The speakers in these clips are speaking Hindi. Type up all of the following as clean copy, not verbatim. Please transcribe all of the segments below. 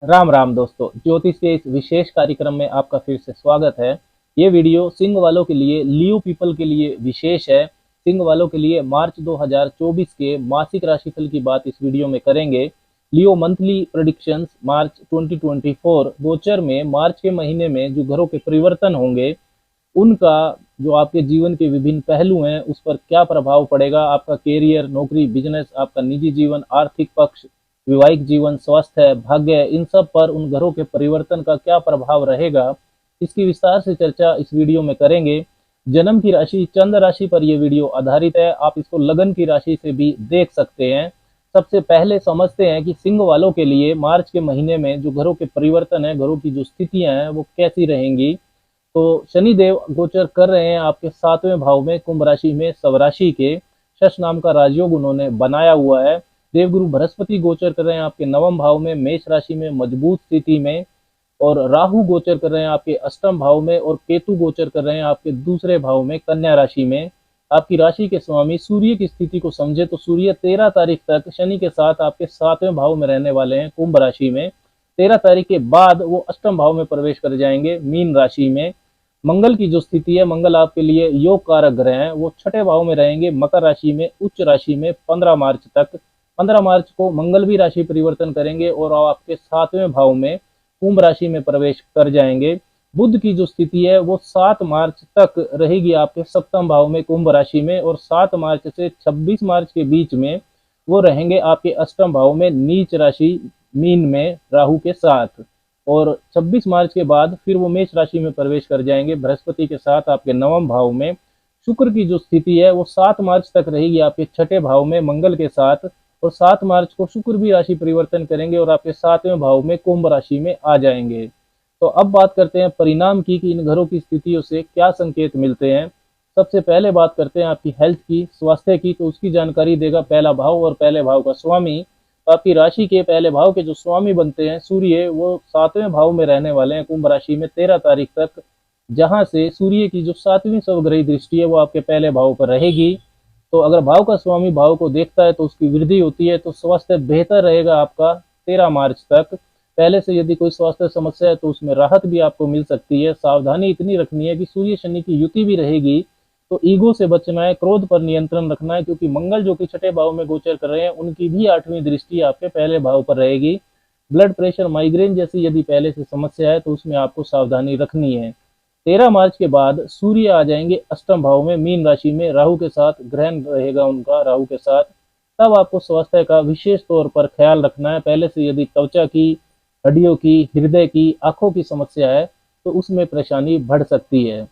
राम राम दोस्तों, ज्योतिष के इस विशेष कार्यक्रम में आपका फिर से स्वागत है। ये वीडियो सिंह वालों के लिए, लियो पीपल के लिए विशेष है। सिंह वालों के लिए मार्च 2024 के मासिक राशिफल की बात इस वीडियो में करेंगे। लियो मंथली प्रेडिक्शंस मार्च 2024 गोचर में मार्च के महीने में जो ग्रहों के परिवर्तन होंगे उनका जो आपके जीवन के विभिन्न पहलू हैं उस पर क्या प्रभाव पड़ेगा। आपका कैरियर, नौकरी, बिजनेस, आपका निजी जीवन, आर्थिक पक्ष, वैवाहिक जीवन, स्वास्थ्य, भाग्य, इन सब पर उन ग्रहों के परिवर्तन का क्या प्रभाव रहेगा, इसकी विस्तार से चर्चा इस वीडियो में करेंगे। जन्म की राशि चंद्र राशि पर यह वीडियो आधारित है। आप इसको लगन की राशि से भी देख सकते हैं। सबसे पहले समझते हैं कि सिंह वालों के लिए मार्च के महीने में जो ग्रहों के परिवर्तन है, ग्रहों की जो स्थितियां हैं वो कैसी रहेंगी। तो शनि देव गोचर कर रहे हैं आपके 7वें भाव में, कुंभ राशि में, स्वराशि के शश नाम का राजयोग उन्होंने बनाया हुआ है। देवगुरु बृहस्पति गोचर कर रहे हैं आपके 9वें भाव में, मेष राशि में, मजबूत स्थिति में। और राहु गोचर कर रहे हैं आपके 8वें भाव में, और केतु गोचर कर रहे हैं आपके दूसरे भाव में, कन्या राशि में। आपकी राशि के स्वामी सूर्य की स्थिति को समझे तो सूर्य 13 तारीख तक शनि के साथ आपके 7वें भाव में रहने वाले हैं, कुंभ राशि में। 13 तारीख के बाद वो 8वें भाव में प्रवेश कर जाएंगे, मीन राशि में। मंगल की जो स्थिति है, मंगल आपके लिए योग कारक ग्रह हैं, वो 6ठे भाव में रहेंगे, मकर राशि में, उच्च राशि में 15 मार्च तक। 15 मार्च को मंगल भी राशि परिवर्तन करेंगे और आपके 7वें भाव में कुंभ राशि में प्रवेश कर जाएंगे। बुध की जो स्थिति है वो 7 मार्च तक रहेगी आपके 7वें भाव में, कुंभ राशि में, और 7 मार्च से 26 मार्च के बीच में वो रहेंगे आपके 8वें भाव में, नीच राशि मीन में, राहु के साथ। और 26 मार्च के बाद फिर वो मेष राशि में प्रवेश कर जाएंगे बृहस्पति के साथ आपके 9वें भाव में। शुक्र की जो स्थिति है वो 7 मार्च तक रहेगी आपके 6ठे भाव में, मंगल के साथ। और 7 मार्च को शुक्र भी राशि परिवर्तन करेंगे और आपके 7वें भाव में, कुंभ राशि में आ जाएंगे। तो अब बात करते हैं परिणाम की कि इन ग्रहों की स्थितियों से क्या संकेत मिलते हैं। सबसे पहले बात करते हैं आपकी हेल्थ की, स्वास्थ्य की। तो उसकी जानकारी देगा पहला भाव और पहले भाव का स्वामी। तो आपकी राशि के पहले भाव के जो स्वामी बनते हैं सूर्य, वो 7वें भाव में रहने वाले हैं, कुंभ राशि में 13 तारीख तक, जहां से सूर्य की जो 7वीं स्वग्रही दृष्टि है वो आपके पहले भाव पर रहेगी। तो अगर भाव का स्वामी भाव को देखता है तो उसकी वृद्धि होती है, तो स्वास्थ्य बेहतर रहेगा आपका 13 मार्च तक। पहले से यदि कोई स्वास्थ्य समस्या है तो उसमें राहत भी आपको मिल सकती है। सावधानी इतनी रखनी है कि सूर्य शनि की युति भी रहेगी, तो ईगो से बचना है, क्रोध पर नियंत्रण रखना है, क्योंकि मंगल जो कि 6ठे भाव में गोचर कर रहे हैं उनकी भी 8वीं दृष्टि आपके पहले भाव पर रहेगी। ब्लड प्रेशर, माइग्रेन जैसी यदि पहले से समस्या है तो उसमें आपको सावधानी रखनी है। 13 मार्च के बाद सूर्य आ जाएंगे 8वें भाव में, मीन राशि में, राहु के साथ, ग्रहण रहेगा उनका राहु के साथ। तब आपको स्वास्थ्य का विशेष तौर पर ख्याल रखना है। पहले से यदि त्वचा की, हड्डियों की, हृदय की, आंखों की समस्या है तो उसमें परेशानी बढ़ सकती है।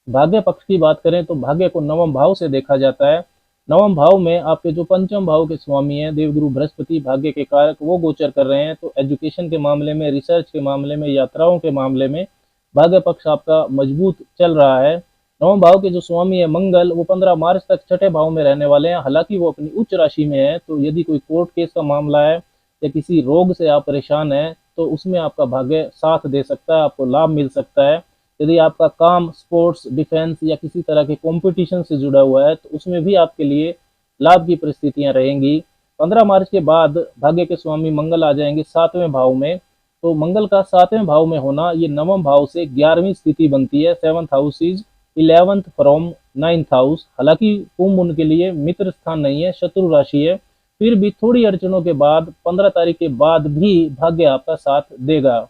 भाग्य पक्ष की बात करें तो भाग्य को 9वें भाव से देखा जाता है। 9वें भाव में आपके जो पंचम भाव के स्वामी हैं देवगुरु बृहस्पति, भाग्य के कारक, वो गोचर कर रहे हैं। तो एजुकेशन के मामले में, रिसर्च के मामले में, यात्राओं के मामले में भाग्य पक्ष आपका मजबूत चल रहा है। 9वें भाव के जो स्वामी है मंगल, वो 15 मार्च तक 6ठे भाव में रहने वाले हैं। हालांकि वो अपनी उच्च राशि में है, तो यदि कोई कोर्ट केस का मामला है या किसी रोग से आप परेशान हैं तो उसमें आपका भाग्य साथ दे सकता है, आपको लाभ मिल सकता है। यदि आपका काम स्पोर्ट्स, डिफेंस या किसी तरह के कंपटीशन से जुड़ा हुआ है तो उसमें भी आपके लिए लाभ की परिस्थितियां रहेंगी। 15 मार्च के बाद भाग्य के स्वामी मंगल आ जाएंगे 7वें भाव में। तो मंगल का 7वें भाव में होना ये 9वें भाव से 11वीं स्थिति बनती है। 7th house is 11th from 9th house. हालांकि कुंभ उनके लिए मित्र स्थान नहीं है, शत्रु राशि है, फिर भी थोड़ी अड़चनों के बाद 15 तारीख के बाद भी भाग्य आपका साथ देगा।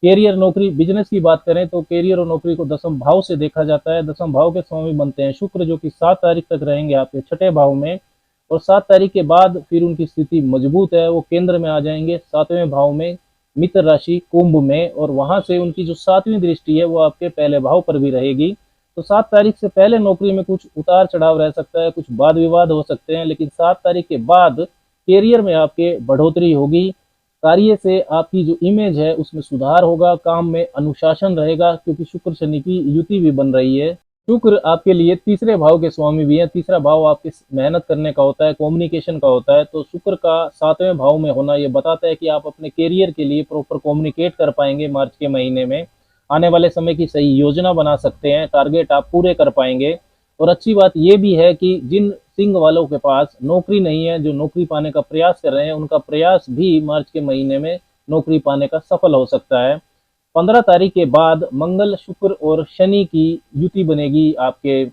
कैरियर, नौकरी, बिजनेस की बात करें तो कैरियर और नौकरी को 10वें भाव से देखा जाता है। 10वें भाव के स्वामी बनते हैं शुक्र, जो कि 7 तारीख तक रहेंगे आपके 6ठे भाव में। और 7 तारीख के बाद फिर उनकी स्थिति मजबूत है, वो केंद्र में आ जाएंगे 7वें भाव में, मित्र राशि कुंभ में, और वहां से उनकी जो 7वीं दृष्टि है वो आपके पहले भाव पर भी रहेगी। तो 7 तारीख से पहले नौकरी में कुछ उतार चढ़ाव रह सकता है, कुछ वाद विवाद हो सकते हैं, लेकिन 7 तारीख के बाद कैरियर में आपके बढ़ोतरी होगी। कार्य से आपकी जो इमेज है उसमें सुधार होगा, काम में अनुशासन रहेगा, क्योंकि शुक्र शनि की युति भी बन रही है। शुक्र आपके लिए तीसरे भाव के स्वामी भी है। तीसरा भाव आपकी मेहनत करने का होता है, कम्युनिकेशन का होता है। तो शुक्र का 7वें भाव में होना ये बताता है कि आप अपने कैरियर के लिए प्रॉपर कम्युनिकेट कर पाएंगे मार्च के महीने में। आने वाले समय की सही योजना बना सकते हैं, टारगेट आप पूरे कर पाएंगे। और अच्छी बात यह भी है कि जिन सिंह वालों के पास नौकरी नहीं है, जो नौकरी पाने का प्रयास कर रहे हैं, उनका प्रयास भी मार्च के महीने में नौकरी पाने का सफल हो सकता है। 15 तारीख के बाद मंगल, शुक्र और शनि की युति बनेगी आपके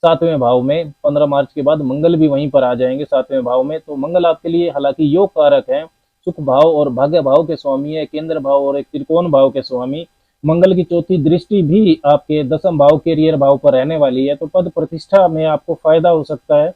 7वें भाव में। 15 मार्च के बाद मंगल भी वहीं पर आ जाएंगे 7वें भाव में। तो मंगल आपके लिए हालांकि योग कारक है, सुख भाव और भाग्य भाव के स्वामी है, केंद्र भाव और एक त्रिकोण भाव के स्वामी। मंगल की चौथी दृष्टि भी आपके 10वें भाव, कैरियर भाव पर रहने वाली है। तो पद प्रतिष्ठा में आपको फायदा हो सकता है,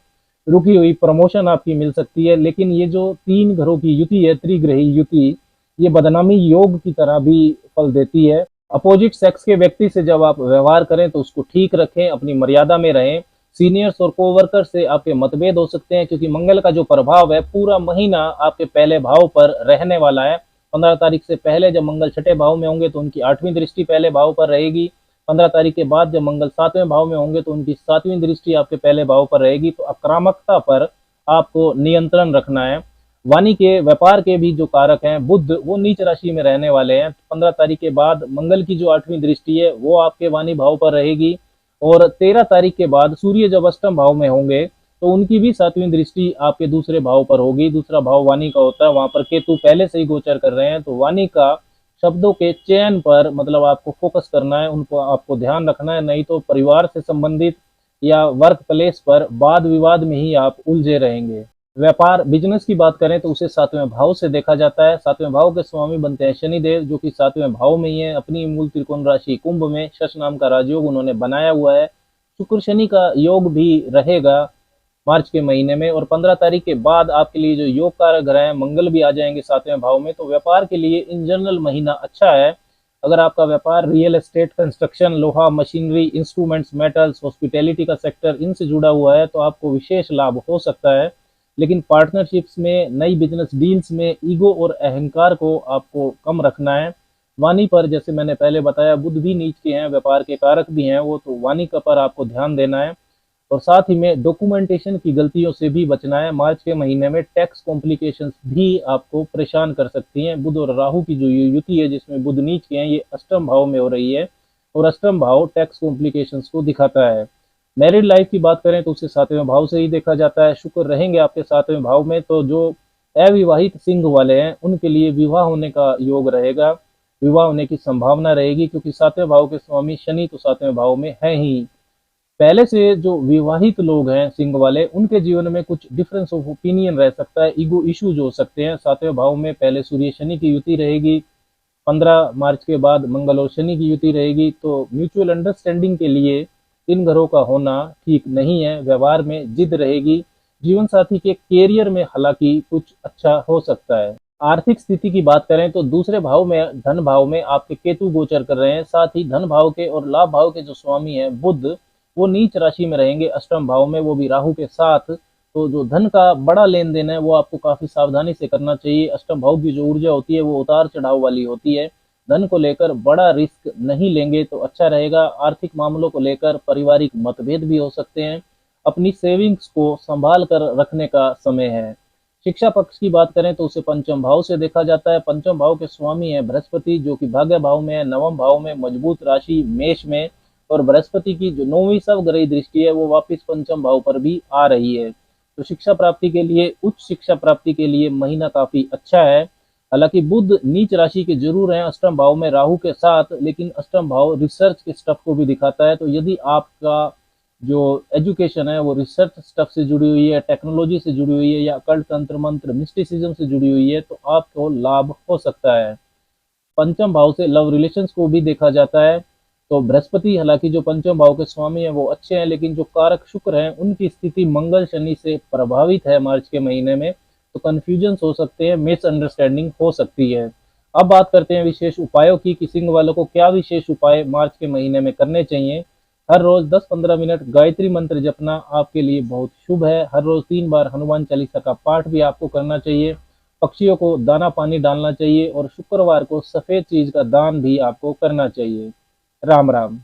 रुकी हुई प्रमोशन आपकी मिल सकती है। लेकिन ये जो 3 घरों की युति है, त्रिग्रही युति, ये बदनामी योग की तरह भी फल देती है। अपोजिट सेक्स के व्यक्ति से जब आप व्यवहार करें तो उसको ठीक रखें, अपनी मर्यादा में रहें। सीनियर्स और कोवर्कर से आपके मतभेद हो सकते हैं, क्योंकि मंगल का जो प्रभाव है पूरा महीना आपके पहले भाव पर रहने वाला है। 15 तारीख से पहले जब मंगल छठे भाव में होंगे तो उनकी 8वीं दृष्टि पहले भाव पर रहेगी। 15 तारीख के बाद जब मंगल 7वें भाव में होंगे तो उनकी 7वीं दृष्टि आपके पहले भाव पर रहेगी। तो आक्रामकता पर आपको नियंत्रण रखना है। वाणी के, व्यापार के भी जो कारक हैं बुध, वो नीच राशि में रहने वाले हैं। 15 तारीख के बाद मंगल की जो 8वीं दृष्टि है वो आपके वाणी भाव पर रहेगी। और 13 तारीख के बाद सूर्य जब अष्टम भाव में होंगे तो उनकी भी 7वीं दृष्टि आपके दूसरे भाव पर होगी। दूसरा भाव वाणी का होता है, वहां पर केतु पहले से ही गोचर कर रहे हैं। तो वाणी का शब्दों के चयन पर मतलब आपको फोकस करना है, उनको आपको ध्यान रखना है, नहीं तो परिवार से संबंधित या वर्क प्लेस पर वाद विवाद में ही आप उलझे रहेंगे। व्यापार बिजनेस की बात करें तो उसे 7वें भाव से देखा जाता है। 7वें भाव के स्वामी बनते हैं शनिदेव, जो कि 7वें भाव में ही है। अपनी मूल त्रिकोण राशि कुंभ में शश नाम का राजयोग उन्होंने बनाया हुआ है। शुक्र शनि का योग भी रहेगा मार्च के महीने में। और 15 तारीख के बाद आपके लिए जो योग कारक ग्रह हैं, मंगल भी आ जाएंगे 7वें भाव में। तो व्यापार के लिए इन जनरल महीना अच्छा है। अगर आपका व्यापार रियल एस्टेट, कंस्ट्रक्शन, लोहा, मशीनरी, इंस्ट्रूमेंट्स, मेटल्स, हॉस्पिटैलिटी का सेक्टर, इनसे जुड़ा हुआ है तो आपको विशेष लाभ हो सकता है। लेकिन पार्टनरशिप्स में, नई बिजनेस डील्स में ईगो और अहंकार को आपको कम रखना है। वाणी पर जैसे मैंने पहले बताया बुध भी नीच के हैं, व्यापार के कारक भी हैं वो, तो वाणी का पर आपको ध्यान देना है। और साथ ही में डॉक्यूमेंटेशन की गलतियों से भी बचना है। मार्च के महीने में टैक्स कॉम्प्लिकेशंस भी आपको परेशान कर सकती हैं। बुध और राहु की जो युति है जिसमें बुध नीच के हैं, ये अष्टम भाव में हो रही है और अष्टम भाव टैक्स कॉम्प्लिकेशंस को दिखाता है। मैरिड लाइफ की बात करें तो उसे 7वें भाव से ही देखा जाता है। शुक्र रहेंगे आपके 7वें भाव में, तो जो अविवाहित सिंह वाले हैं उनके लिए विवाह होने का योग रहेगा, विवाह होने की संभावना रहेगी, क्योंकि 7वें भाव के स्वामी शनि तो 7वें भाव में है ही। पहले से जो विवाहित लोग हैं सिंह वाले, उनके जीवन में कुछ डिफरेंस ऑफ ओपिनियन रह सकता है, ईगो इश्यूज हो सकते हैं। 7वें भाव में पहले सूर्य शनि की युति रहेगी, 15 मार्च के बाद मंगल और शनि की युति रहेगी। तो म्यूचुअल अंडरस्टैंडिंग के लिए इन घरों का होना ठीक नहीं है। व्यवहार में जिद रहेगी। जीवन साथी के कैरियर में हालांकि कुछ अच्छा हो सकता है। आर्थिक स्थिति की बात करें तो दूसरे भाव में, धन भाव में आपके केतु गोचर कर रहे हैं। साथ ही धन भाव के और लाभ भाव के जो स्वामी हैं बुध, वो नीच राशि में रहेंगे अष्टम भाव में, वो भी राहु के साथ। तो जो धन का बड़ा लेन देन है वो आपको काफी सावधानी से करना चाहिए। अष्टम भाव की जो ऊर्जा होती है वो उतार चढ़ाव वाली होती है। धन को लेकर बड़ा रिस्क नहीं लेंगे तो अच्छा रहेगा। आर्थिक मामलों को लेकर पारिवारिक मतभेद भी हो सकते हैं। अपनी सेविंग्स को संभाल कर रखने का समय है। शिक्षा पक्ष की बात करें तो उसे पंचम भाव से देखा जाता है। पंचम भाव के स्वामी है बृहस्पति, जो कि भाग्य भाव में है, 9वें भाव में मजबूत राशि मेष में। और बृहस्पति की जो 9वीं सवग्रही दृष्टि है वो वापिस पंचम भाव पर भी आ रही है। तो शिक्षा प्राप्ति के लिए, उच्च शिक्षा प्राप्ति के लिए महीना काफी अच्छा है। हालांकि बुध नीच राशि के जरूर हैं अष्टम भाव में राहु के साथ, लेकिन अष्टम भाव रिसर्च के स्टफ को भी दिखाता है। तो यदि आपका जो एजुकेशन है वो रिसर्च स्टफ से जुड़ी हुई है, टेक्नोलॉजी से जुड़ी हुई है, या कल्ट, तंत्र मंत्र, मिस्टिसिज्म से जुड़ी हुई है, तो आपको लाभ हो सकता है। पंचम भाव से लव रिलेशंस को भी देखा जाता है। तो बृहस्पति हालांकि जो पंचम भाव के स्वामी हैं वो अच्छे हैं, लेकिन जो कारक शुक्र हैं उनकी स्थिति मंगल शनि से प्रभावित है मार्च के महीने में। तो कंफ्यूजन हो सकते हैं, मिसअंडरस्टैंडिंग हो सकती है। अब बात करते हैं विशेष उपायों की कि सिंह वालों को क्या विशेष उपाय मार्च के महीने में करने चाहिए। हर रोज 10-15 मिनट गायत्री मंत्र जपना आपके लिए बहुत शुभ है। हर रोज 3 बार हनुमान चालीसा का पाठ भी आपको करना चाहिए। पक्षियों को दाना पानी डालना चाहिए और शुक्रवार को सफेद चीज का दान भी आपको करना चाहिए। राम राम।